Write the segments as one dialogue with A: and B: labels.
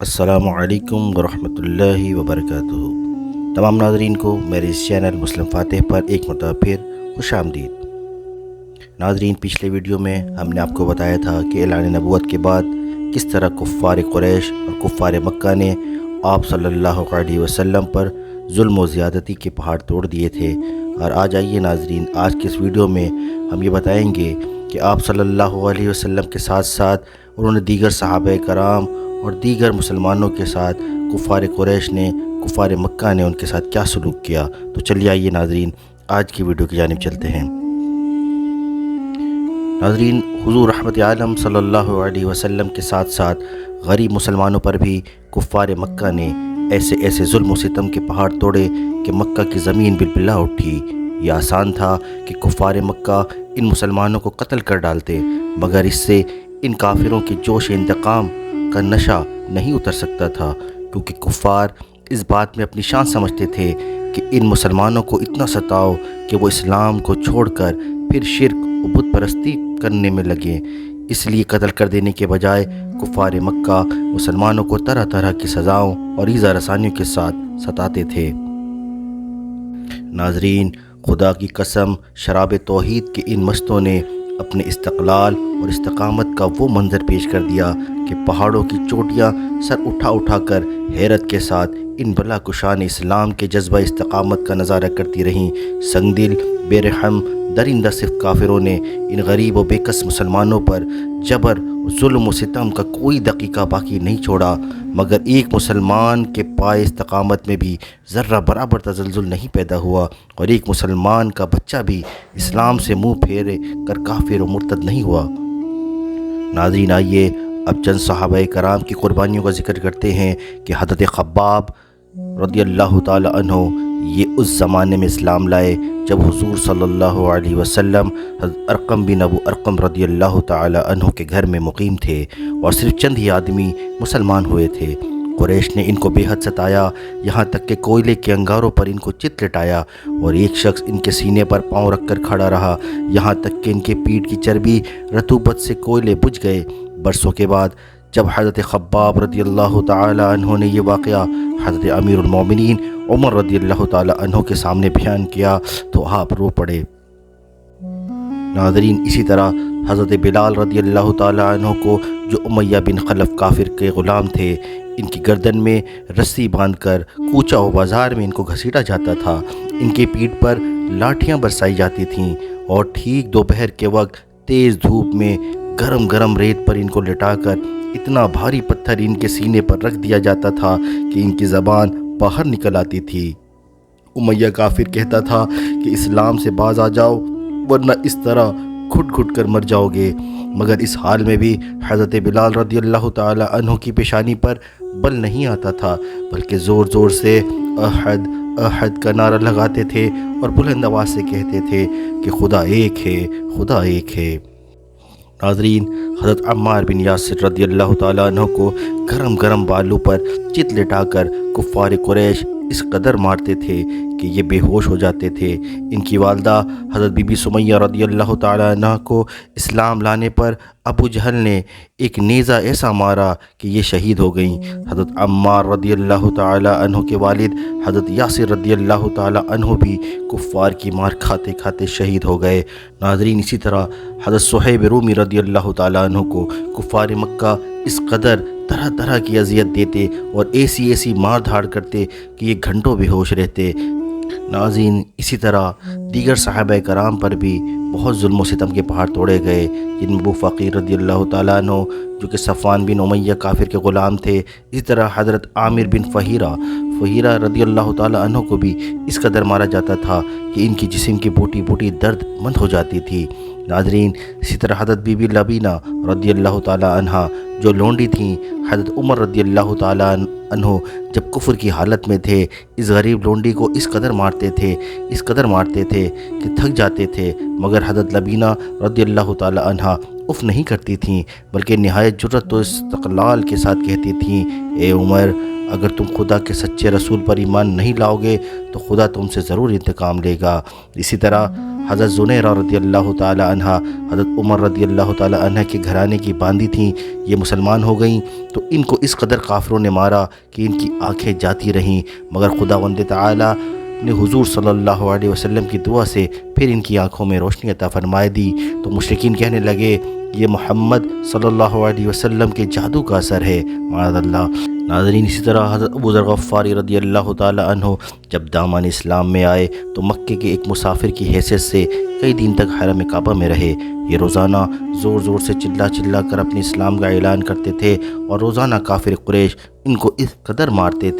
A: السلام علیکم ورحمۃ اللہ وبرکاتہ۔ تمام ناظرین کو میرے اس چینل مسلم فاتح پر ایک مرتبہ پھر خوش آمدید۔ ناظرین، پچھلے ویڈیو میں ہم نے آپ کو بتایا تھا کہ اعلان نبوت کے بعد کس طرح کفار قریش اور کفار مکہ نے آپ صلی اللہ علیہ وسلم پر ظلم و زیادتی کے پہاڑ توڑ دیے تھے۔ اور آج آئیے ناظرین، آج کے اس ویڈیو میں ہم یہ بتائیں گے کہ آپ صلی اللہ علیہ وسلم کے ساتھ ساتھ انہوں نے دیگر صحابہ کرام اور دیگر مسلمانوں کے ساتھ کفار قریش نے، کفار مکہ نے ان کے ساتھ کیا سلوک کیا۔ تو چلیے آئیے ناظرین، آج کی ویڈیو کی جانب چلتے ہیں۔ ناظرین، حضور رحمت عالم صلی اللہ علیہ وسلم کے ساتھ ساتھ غریب مسلمانوں پر بھی کفار مکہ نے ایسے ظلم و ستم کے پہاڑ توڑے کہ مکہ کی زمین بلبلا اٹھی۔ یہ آسان تھا کہ کفار مکہ ان مسلمانوں کو قتل کر ڈالتے، مگر اس سے ان کافروں کے جوش انتقام کا نشہ نہیں اتر سکتا تھا، کیونکہ کفار اس بات میں اپنی شان سمجھتے تھے کہ ان مسلمانوں کو اتنا ستاؤ کہ وہ اسلام کو چھوڑ کر پھر شرک و بت پرستی کرنے میں لگیں۔ اس لیے قتل کر دینے کے بجائے کفار مکہ مسلمانوں کو طرح طرح کی سزاؤں اور ایذا رسانیوں کے ساتھ ستاتے تھے۔ ناظرین، خدا کی قسم، شراب توحید کے ان مستوں نے اپنے استقلال اور استقامت کا وہ منظر پیش کر دیا کہ پہاڑوں کی چوٹیاں سر اٹھا کر حیرت کے ساتھ ان بلا کشان اسلام کے جذبہ استقامت کا نظارہ کرتی رہیں۔ سنگ دل، بے رحم، درندہ صفت کافروں نے ان غریب و بے کس مسلمانوں پر جبر، ظلم و ستم کا کوئی دقیقہ باقی نہیں چھوڑا، مگر ایک مسلمان کے پائے استقامت میں بھی ذرہ برابر تزلزل نہیں پیدا ہوا، اور ایک مسلمان کا بچہ بھی اسلام سے منہ پھیرے کر کافر و مرتد نہیں ہوا۔ ناظرین، آئیے اب چند صحابہ کرام کی قربانیوں کا ذکر کرتے ہیں کہ حضرت خباب رضی اللہ تعالی عنہ یہ اس زمانے میں اسلام لائے جب حضور صلی اللہ علیہ وسلم حضرت ارقم بن ابو ارقم رضی اللہ تعالی عنہ کے گھر میں مقیم تھے، اور صرف چند ہی آدمی مسلمان ہوئے تھے۔ قریش نے ان کو بے حد ستایا، یہاں تک کہ کوئلے کے انگاروں پر ان کو چت لٹایا، اور ایک شخص ان کے سینے پر پاؤں رکھ کر کھڑا رہا، یہاں تک کہ ان کے پیٹھ کی چربی رطوبت سے کوئلے بجھ گئے۔ برسوں کے بعد جب حضرت خباب رضی اللہ تعالی عنہ نے یہ واقعہ حضرت امیر المومنین عمر رضی اللہ تعالی عنہ کے سامنے بیان کیا تو آپ رو پڑے۔ ناظرین، اسی طرح حضرت بلال رضی اللہ تعالی عنہ کو، جو امیہ بن خلف کافر کے غلام تھے، ان کی گردن میں رسی باندھ کر کوچہ و بازار میں ان کو گھسیٹا جاتا تھا، ان کی پیٹھ پر لاٹھیاں برسائی جاتی تھیں، اور ٹھیک دوپہر کے وقت تیز دھوپ میں گرم ریت پر ان کو لٹا کر اتنا بھاری پتھر ان کے سینے پر رکھ دیا جاتا تھا کہ ان کی زبان باہر نکل آتی تھی۔ امیہ کافر کہتا تھا کہ اسلام سے باز آ جاؤ ورنہ اس طرح گھٹ کر مر جاؤ گے، مگر اس حال میں بھی حضرت بلال رضی اللہ تعالی عنہ کی پیشانی پر بل نہیں آتا تھا، بلکہ زور سے احد احد کا نعرہ لگاتے تھے اور بلند آواز سے کہتے تھے کہ خدا ایک ہے، خدا ایک ہے۔ ناظرین، حضرت عمار بن یاسر رضی اللہ تعالیٰ عنہ کو گرم بالوں پر چت لٹا کر کفار قریش اس قدر مارتے تھے کہ یہ بے ہوش ہو جاتے تھے۔ ان کی والدہ حضرت بی بی سمیہ رضی اللہ تعالیٰ عنہ کو اسلام لانے پر ابو جہل نے ایک نیزہ ایسا مارا کہ یہ شہید ہو گئیں۔ حضرت عمار رضی اللہ تعالیٰ عنہ کے والد حضرت یاسر رضی اللہ تعالیٰ عنہ بھی کفار کی مار کھاتے شہید ہو گئے۔ ناظرین، اسی طرح حضرت صہیب رومی رضی اللہ تعالیٰ عنہ کو کفار مکہ اس قدر طرح کی اذیت دیتے اور ایسی مار دھاڑ کرتے کہ یہ گھنٹوں بے ہوش رہتے۔ ناظرین، اسی طرح دیگر صحابہ کرام پر بھی بہت ظلم و ستم کے پہاڑ توڑے گئے، جن میں ابو فقیر رضی اللہ تعالیٰ عنہ جو کہ صفوان بن امیہ کافر کے غلام تھے، اسی طرح حضرت عامر بن فہیرہ رضی اللہ تعالیٰ عنہ کو بھی اس قدر مارا جاتا تھا کہ ان کی جسم کی بوٹی درد مند ہو جاتی تھی۔ ناظرین، اسی طرح حضرت بی بی لبینہ رضی اللہ تعالیٰ عنہ جو لونڈی تھیں، حضرت عمر رضی اللہ تعالیٰ عنہ جب کفر کی حالت میں تھے، اس غریب لونڈی کو اس قدر مارتے تھے کہ تھک جاتے تھے، مگر حضرت لبینہ رضی اللہ تعالیٰ عنہ اف نہیں کرتی تھیں بلکہ نہایت جرت و استقلال کے ساتھ کہتی تھیں، اے عمر، اگر تم خدا کے سچے رسول پر ایمان نہیں لاؤ گے تو خدا تم سے ضرور انتقام لے گا۔ اسی طرح حضرت زنیرہ رضی اللہ تعالی عنہ حضرت عمر رضی اللہ تعالی عنہ کے گھرانے کی باندھی تھیں۔ یہ مسلمان ہو گئیں تو ان کو اس قدر کافروں نے مارا کہ ان کی آنکھیں جاتی رہیں، مگر خداوند تعالی نے حضور صلی اللہ علیہ وسلم کی دعا سے پھر ان کی آنکھوں میں روشنی عطا فرمائے دی، تو مشرکین کہنے لگے یہ محمد صلی اللہ علیہ وسلم کے جادو کا اثر ہے، معاذ اللہ۔ ناظرین، اسی طرح حضرت ابو ذر غفاری رضی اللہ تعالی عنہ جب دامن اسلام میں آئے تو مکے کے ایک مسافر کی حیثیت سے کئی دن تک حرم کعبہ میں رہے۔ یہ روزانہ زور زور سے چلا چلا کر اپنے اسلام کا اعلان کرتے تھے، اور روزانہ کافر قریش ان کو اس قدر مارتے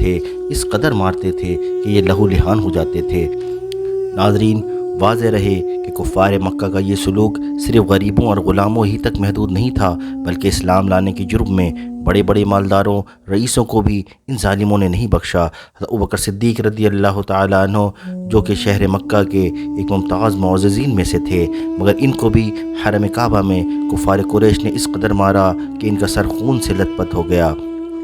A: تھے کہ یہ لہو لہان ہو جاتے تھے۔ ناظرین، واضح رہے کہ کفار مکہ کا یہ سلوک صرف غریبوں اور غلاموں ہی تک محدود نہیں تھا، بلکہ اسلام لانے کے جرم میں بڑے بڑے مالداروں، رئیسوں کو بھی ان ظالموں نے نہیں بخشا۔ حضرت ابوبکر صدیق رضی اللہ تعالی عنہ جو کہ شہر مکہ کے ایک ممتاز معززین میں سے تھے، مگر ان کو بھی حرم کعبہ میں کفار قریش نے اس قدر مارا کہ ان کا سر خون سے لت پت ہو گیا۔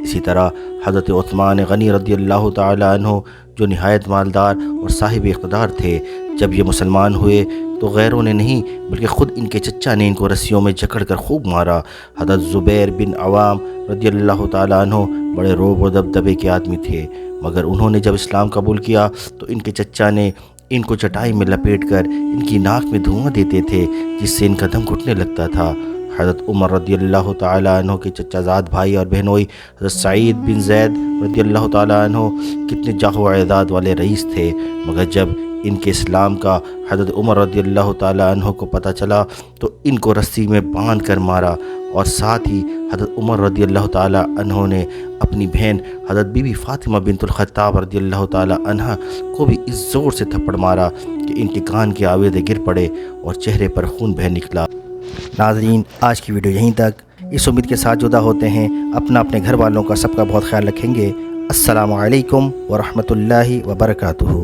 A: اسی طرح حضرت عثمان غنی رضی اللہ تعالی عنہ جو نہایت مالدار اور صاحب اقتدار تھے، جب یہ مسلمان ہوئے تو غیروں نے نہیں بلکہ خود ان کے چچا نے ان کو رسیوں میں جکڑ کر خوب مارا۔ حضرت زبیر بن عوام رضی اللہ تعالیٰ عنہ بڑے روب و دبدبے کے آدمی تھے، مگر انہوں نے جب اسلام قبول کیا تو ان کے چچا نے ان کو چٹائی میں لپیٹ کر ان کی ناک میں دھواں دیتے تھے، جس سے ان کا دم گھٹنے لگتا تھا۔ حضرت عمر رضی اللہ تعالیٰ عنہ کے چچا زاد بھائی اور بہنوئی حضرت سعید بن زید رضی اللہ تعالیٰ عنہ کتنے جاہ و اعداد والے رئیس تھے، مگر جب ان کے اسلام کا حضرت عمر رضی اللہ تعالیٰ عنہ کو پتہ چلا تو ان کو رسی میں باندھ کر مارا، اور ساتھ ہی حضرت عمر رضی اللہ تعالیٰ عنہ نے اپنی بہن حضرت بی بی فاطمہ بنت الخطاب رضی اللہ تعالیٰ عنہ کو بھی اس زور سے تھپڑ مارا کہ ان کے کان کے آویزے گر پڑے اور چہرے پر خون بہہ نکلا۔ ناظرین، آج کی ویڈیو یہیں تک، اس امید کے ساتھ جدا ہوتے ہیں اپنے گھر والوں کا سب کا بہت خیال رکھیں گے۔ السلام علیکم ورحمۃ اللہ وبرکاتہ۔